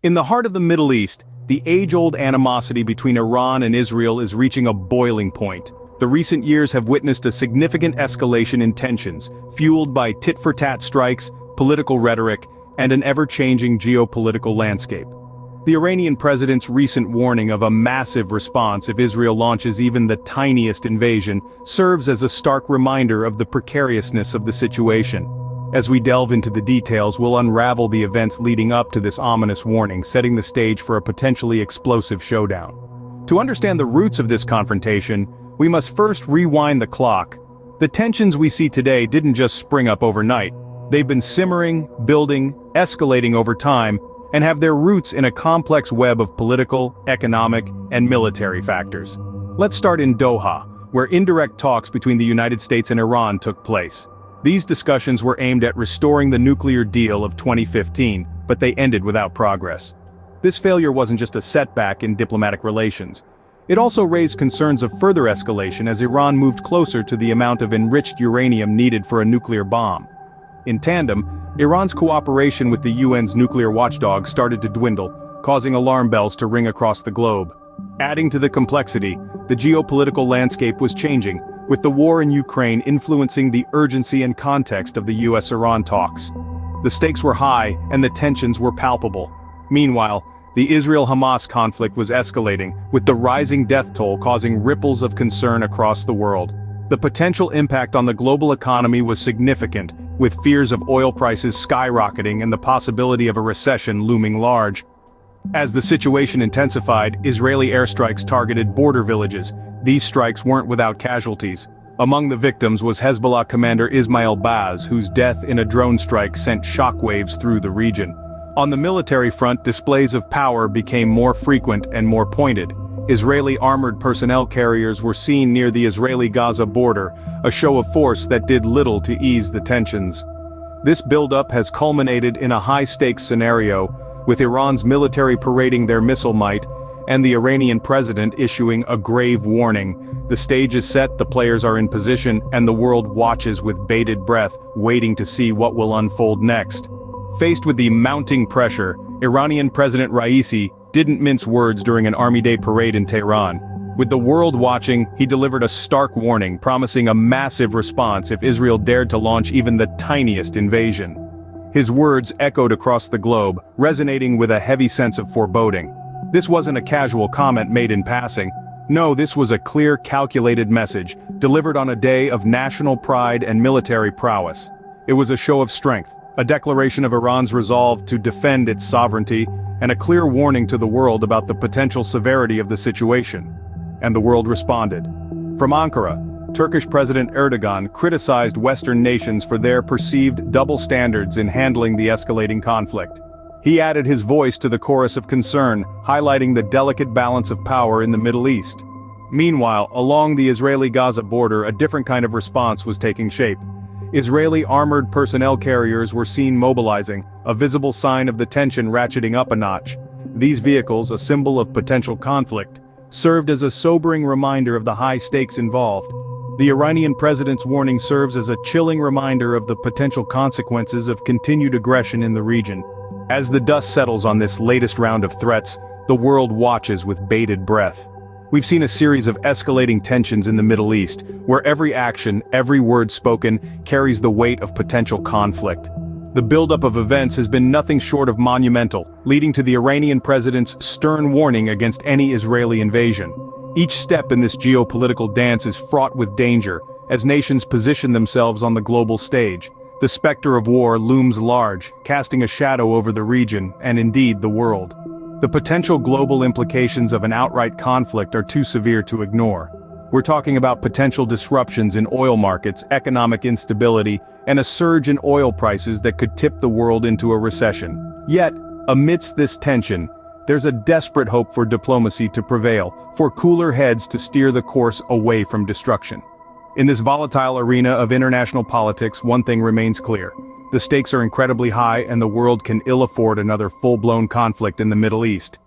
In the heart of the Middle East, the age-old animosity between Iran and Israel is reaching a boiling point. The recent years have witnessed a significant escalation in tensions, fueled by tit-for-tat strikes, political rhetoric, and an ever-changing geopolitical landscape. The Iranian president's recent warning of a massive response if Israel launches even the tiniest invasion serves as a stark reminder of the precariousness of the situation. As we delve into the details, we'll unravel the events leading up to this ominous warning, setting the stage for a potentially explosive showdown. To understand the roots of this confrontation, we must first rewind the clock. The tensions we see today didn't just spring up overnight. They've been simmering, building, escalating over time, and have their roots in a complex web of political, economic, and military factors. Let's start in Doha, where indirect talks between the United States and Iran took place. These discussions were aimed at restoring the nuclear deal of 2015, but they ended without progress. This failure wasn't just a setback in diplomatic relations. It also raised concerns of further escalation as Iran moved closer to the amount of enriched uranium needed for a nuclear bomb. In tandem, Iran's cooperation with the UN's nuclear watchdog started to dwindle, causing alarm bells to ring across the globe. Adding to the complexity, the geopolitical landscape was changing, with the war in Ukraine influencing the urgency and context of the US-Iran talks. The stakes were high and the tensions were palpable. Meanwhile, the Israel-Hamas conflict was escalating, with the rising death toll causing ripples of concern across the world. The potential impact on the global economy was significant, with fears of oil prices skyrocketing and the possibility of a recession looming large. As the situation intensified, Israeli airstrikes targeted border villages. These strikes weren't without casualties. Among the victims was Hezbollah commander Ismail Baz, whose death in a drone strike sent shockwaves through the region. On the military front, displays of power became more frequent and more pointed. Israeli armored personnel carriers were seen near the Israeli-Gaza border, a show of force that did little to ease the tensions. This buildup has culminated in a high-stakes scenario, with Iran's military parading their missile might, and the Iranian president issuing a grave warning. The stage is set, the players are in position, and the world watches with bated breath, waiting to see what will unfold next. Faced with the mounting pressure, Iranian President Raisi didn't mince words during an Army Day parade in Tehran. With the world watching, he delivered a stark warning, promising a massive response if Israel dared to launch even the tiniest invasion. His words echoed across the globe, resonating with a heavy sense of foreboding. This wasn't a casual comment made in passing. No, this was a clear, calculated message, delivered on a day of national pride and military prowess. It was a show of strength, a declaration of Iran's resolve to defend its sovereignty, and a clear warning to the world about the potential severity of the situation. And the world responded. From Ankara, Turkish President Erdogan criticized Western nations for their perceived double standards in handling the escalating conflict. He added his voice to the chorus of concern, highlighting the delicate balance of power in the Middle East. Meanwhile, along the Israeli-Gaza border, a different kind of response was taking shape. Israeli armored personnel carriers were seen mobilizing, a visible sign of the tension ratcheting up a notch. These vehicles, a symbol of potential conflict, served as a sobering reminder of the high stakes involved. The Iranian president's warning serves as a chilling reminder of the potential consequences of continued aggression in the region. As the dust settles on this latest round of threats, the world watches with bated breath. We've seen a series of escalating tensions in the Middle East, where every action, every word spoken, carries the weight of potential conflict. The buildup of events has been nothing short of monumental, leading to the Iranian president's stern warning against any Israeli invasion. Each step in this geopolitical dance is fraught with danger, as nations position themselves on the global stage. The specter of war looms large, casting a shadow over the region, and indeed the world. The potential global implications of an outright conflict are too severe to ignore. We're talking about potential disruptions in oil markets, economic instability, and a surge in oil prices that could tip the world into a recession. Yet, amidst this tension, there's a desperate hope for diplomacy to prevail, for cooler heads to steer the course away from destruction. In this volatile arena of international politics, one thing remains clear. The stakes are incredibly high and the world can ill afford another full-blown conflict in the Middle East.